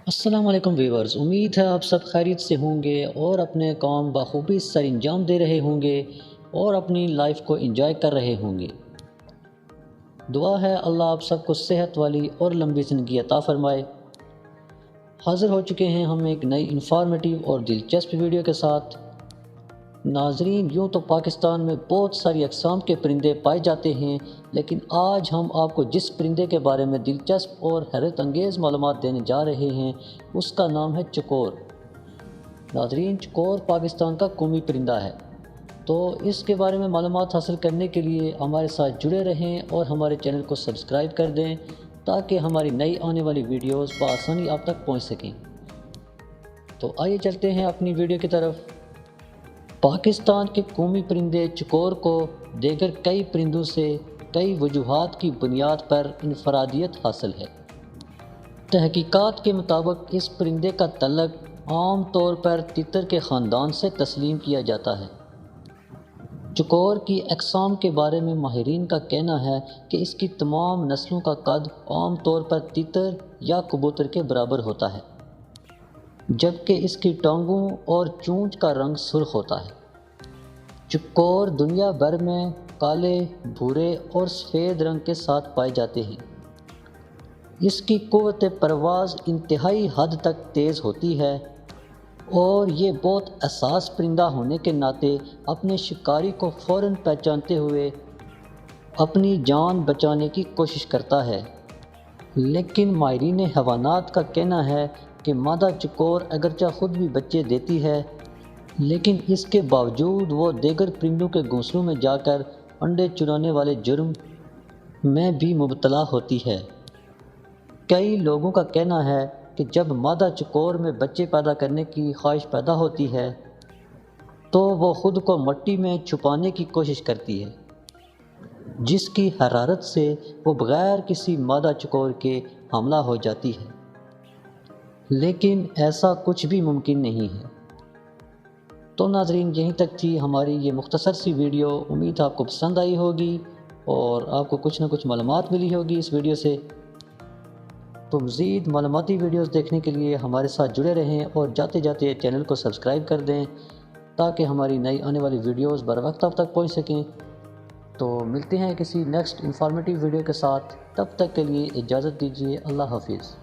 السلام علیکم ویورز، امید ہے آپ سب خیریت سے ہوں گے اور اپنے کام بخوبی سر انجام دے رہے ہوں گے اور اپنی لائف کو انجوائے کر رہے ہوں گے۔ دعا ہے اللہ آپ سب کو صحت والی اور لمبی زندگی عطا فرمائے۔ حاضر ہو چکے ہیں ہم ایک نئی انفارمیٹیو اور دلچسپ ویڈیو کے ساتھ۔ ناظرین، یوں تو پاکستان میں بہت ساری اقسام کے پرندے پائے جاتے ہیں، لیکن آج ہم آپ کو جس پرندے کے بارے میں دلچسپ اور حیرت انگیز معلومات دینے جا رہے ہیں اس کا نام ہے چکور۔ ناظرین، چکور پاکستان کا قومی پرندہ ہے، تو اس کے بارے میں معلومات حاصل کرنے کے لیے ہمارے ساتھ جڑے رہیں اور ہمارے چینل کو سبسکرائب کر دیں تاکہ ہماری نئی آنے والی ویڈیوز بآسانی آپ تک پہنچ سکیں۔ تو آئیے چلتے ہیں اپنی ویڈیو کی طرف۔ پاکستان کے قومی پرندے چکور کو دیگر کئی پرندوں سے کئی وجوہات کی بنیاد پر انفرادیت حاصل ہے۔ تحقیقات کے مطابق اس پرندے کا تعلق عام طور پر تتر کے خاندان سے تسلیم کیا جاتا ہے۔ چکور کی اقسام کے بارے میں ماہرین کا کہنا ہے کہ اس کی تمام نسلوں کا قد عام طور پر تتر یا کبوتر کے برابر ہوتا ہے، جبکہ اس کی ٹانگوں اور چونچ کا رنگ سرخ ہوتا ہے۔ چکور دنیا بھر میں کالے، بھورے اور سفید رنگ کے ساتھ پائے جاتے ہیں۔ اس کی قوت پرواز انتہائی حد تک تیز ہوتی ہے اور یہ بہت حساس پرندہ ہونے کے ناطے اپنے شکاری کو فوراً پہچانتے ہوئے اپنی جان بچانے کی کوشش کرتا ہے۔ لیکن ماہرین حیوانات کا کہنا ہے کہ مادہ چکور اگرچہ خود بھی بچے دیتی ہے، لیکن اس کے باوجود وہ دیگر پرندوں کے گھونسلوں میں جا کر انڈے چرانے والے جرم میں بھی مبتلا ہوتی ہے۔ کئی لوگوں کا کہنا ہے کہ جب مادہ چکور میں بچے پیدا کرنے کی خواہش پیدا ہوتی ہے تو وہ خود کو مٹی میں چھپانے کی کوشش کرتی ہے، جس کی حرارت سے وہ بغیر کسی مادہ چکور کے حاملہ ہو جاتی ہے، لیکن ایسا کچھ بھی ممکن نہیں ہے۔ تو ناظرین، یہیں تک تھی ہماری یہ مختصر سی ویڈیو۔ امید آپ کو پسند آئی ہوگی اور آپ کو کچھ نہ کچھ معلومات ملی ہوگی اس ویڈیو سے۔ تو مزید معلوماتی ویڈیوز دیکھنے کے لیے ہمارے ساتھ جڑے رہیں اور جاتے جاتے چینل کو سبسکرائب کر دیں تاکہ ہماری نئی آنے والی ویڈیوز بر وقت آپ تک پہنچ سکیں۔ تو ملتے ہیں کسی نیکسٹ انفارمیٹیو ویڈیو کے ساتھ، تب تک کے لیے اجازت دیجیے۔ اللہ حافظ۔